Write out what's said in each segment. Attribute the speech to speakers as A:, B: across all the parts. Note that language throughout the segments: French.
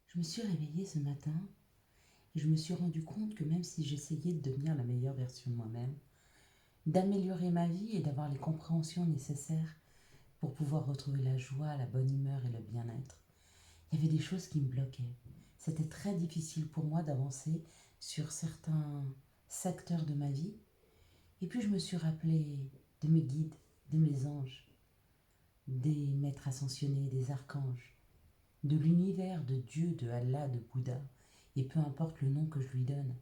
A: Je me suis réveillée ce matin et je me suis rendu compte que même si j'essayais de devenir la meilleure version de moi-même, d'améliorer ma vie et d'avoir les compréhensions nécessaires pour pouvoir retrouver la joie, la bonne humeur et le bien-être, il y avait des choses qui me bloquaient. C'était très difficile pour moi d'avancer sur certains secteurs de ma vie. Et puis je me suis rappelé de mes guides, de mes anges, des maîtres ascensionnés, des archanges, de l'univers, de Dieu, de Allah, de Bouddha, et peu importe le nom que je lui donne.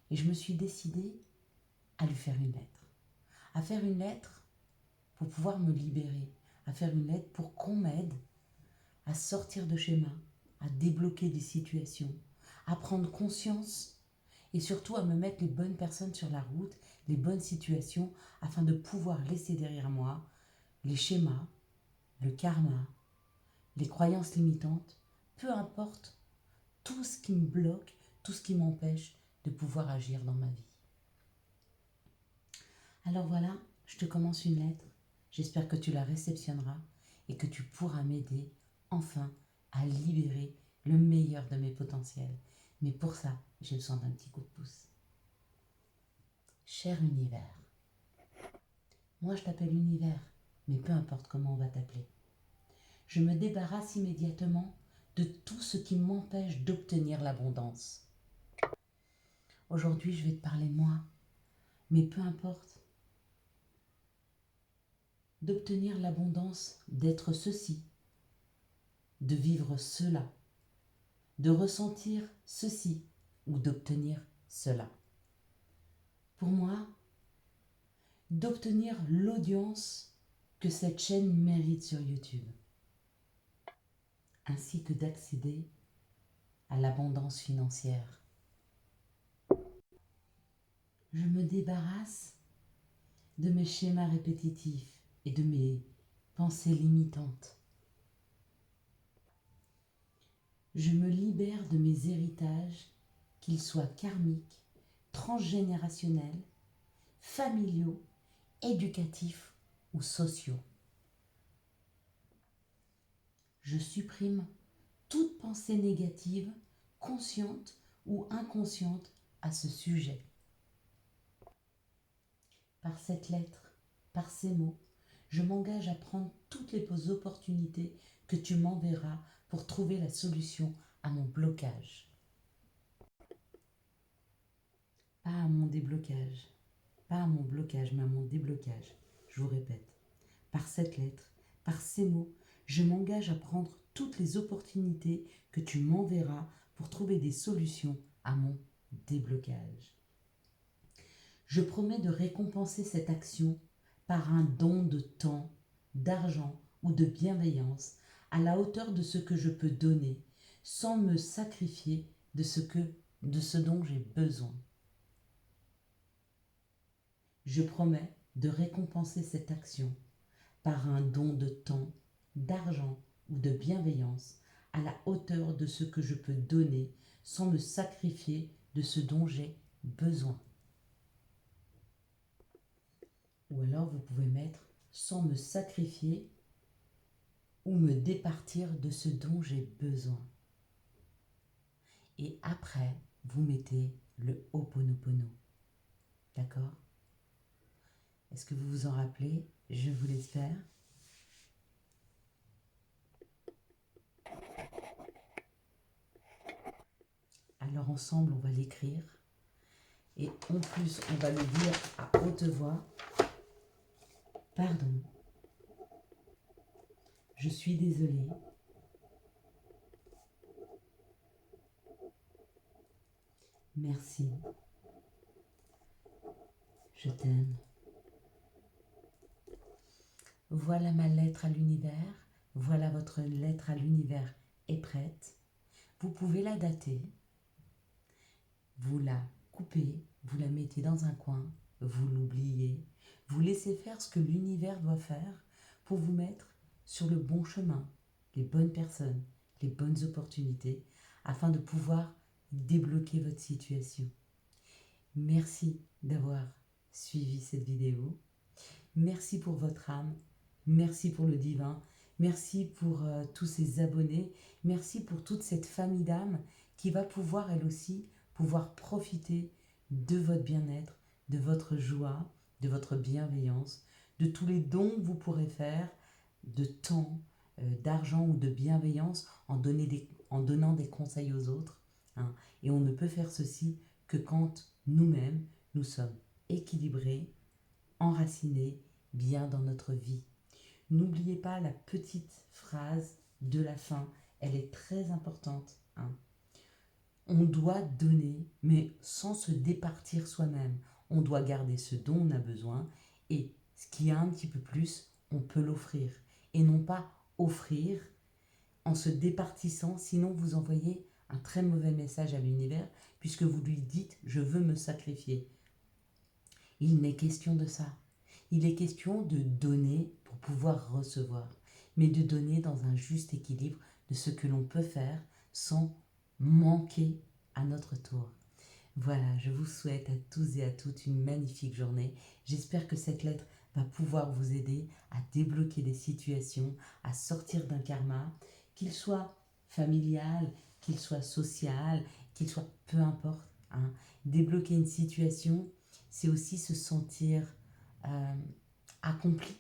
A: Et je me suis décidée à lui faire une lettre. À faire une lettre pour pouvoir me libérer. À faire une lettre pour qu'on m'aide à sortir de schémas, à débloquer des situations, à prendre conscience et surtout à me mettre les bonnes personnes sur la route, les bonnes situations, afin de pouvoir laisser derrière moi les schémas, le karma, les croyances limitantes, peu importe, tout ce qui me bloque, tout ce qui m'empêche de pouvoir agir dans ma vie. Alors voilà, je te commence une lettre. J'espère que tu la réceptionneras et que tu pourras m'aider enfin à libérer le meilleur de mes potentiels. Mais pour ça, j'ai besoin d'un petit coup de pouce. Cher univers, moi je t'appelle univers, mais peu importe comment on va t'appeler. Je me débarrasse immédiatement de tout ce qui m'empêche d'obtenir l'abondance. Aujourd'hui, je vais te parler de moi, mais peu importe, d'obtenir l'abondance, d'être ceci, de vivre cela, de ressentir ceci ou d'obtenir cela. Pour moi, d'obtenir l'audience que cette chaîne mérite sur YouTube, ainsi que d'accéder à l'abondance financière. Je me débarrasse de mes schémas répétitifs et de mes pensées limitantes. Je me libère de mes héritages, qu'ils soient karmiques, transgénérationnels, familiaux, éducatifs ou sociaux. Je supprime toute pensée négative, consciente ou inconsciente à ce sujet. Par cette lettre, par ces mots, je m'engage à prendre toutes les opportunités que tu m'enverras pour trouver la solution à mon blocage. Pas à mon déblocage, pas à mon blocage, mais à mon déblocage. Je vous répète, par cette lettre, par ces mots, je m'engage à prendre toutes les opportunités que tu m'enverras pour trouver des solutions à mon déblocage. Je promets de récompenser cette action par un don de temps, d'argent ou de bienveillance à la hauteur de ce que je peux donner, sans me sacrifier de ce dont j'ai besoin. Je promets de récompenser cette action par un don de temps, d'argent ou de bienveillance à la hauteur de ce que je peux donner sans me sacrifier de ce dont j'ai besoin. Ou alors vous pouvez mettre sans me sacrifier ou me départir de ce dont j'ai besoin. Et après, vous mettez le Ho'oponopono. D'accord? Est-ce que vous vous en rappelez? Je vous l'espère. Alors ensemble, on va l'écrire. Et en plus, on va le dire à haute voix. Pardon. Je suis désolée. Merci. Je t'aime. Voilà ma lettre à l'univers. Voilà votre lettre à l'univers est prête. Vous pouvez la dater. Vous la coupez, vous la mettez dans un coin, vous l'oubliez, vous laissez faire ce que l'univers doit faire pour vous mettre sur le bon chemin, les bonnes personnes, les bonnes opportunités, afin de pouvoir débloquer votre situation. Merci d'avoir suivi cette vidéo. Merci pour votre âme. Merci pour le divin. Merci pour tous ces abonnés. Merci pour toute cette famille d'âmes qui va pouvoir, elle aussi, pouvoir profiter de votre bien-être, de votre joie, de votre bienveillance, de tous les dons que vous pourrez faire, de temps, d'argent ou de bienveillance en donnant des conseils aux autres, hein. Et on ne peut faire ceci que quand nous-mêmes, nous sommes équilibrés, enracinés, bien dans notre vie. N'oubliez pas la petite phrase de la fin, elle est très importante, hein. On doit donner, mais sans se départir soi-même. On doit garder ce dont on a besoin et ce qui a un petit peu plus, on peut l'offrir. Et non pas offrir en se départissant, sinon vous envoyez un très mauvais message à l'univers puisque vous lui dites « je veux me sacrifier ». Il n'est question de ça. Il est question de donner pour pouvoir recevoir, mais de donner dans un juste équilibre de ce que l'on peut faire sans manquer à notre tour. Voilà, je vous souhaite à tous et à toutes une magnifique journée. J'espère que cette lettre va pouvoir vous aider à débloquer des situations, à sortir d'un karma, qu'il soit familial, qu'il soit social, qu'il soit peu importe, hein. Débloquer une situation, c'est aussi se sentir euh, accompli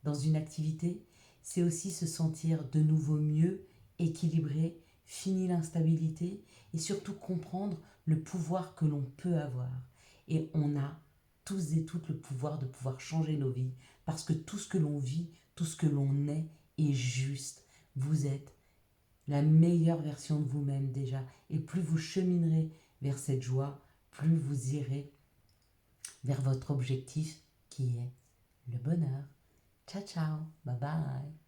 A: dans une activité, c'est aussi se sentir de nouveau mieux, équilibré, fini l'instabilité et surtout comprendre le pouvoir que l'on peut avoir. Et on a tous et toutes le pouvoir de pouvoir changer nos vies parce que tout ce que l'on vit, tout ce que l'on est juste. Vous êtes la meilleure version de vous-même déjà. Et plus vous cheminerez vers cette joie, plus vous irez vers votre objectif qui est le bonheur. Ciao, ciao, bye bye.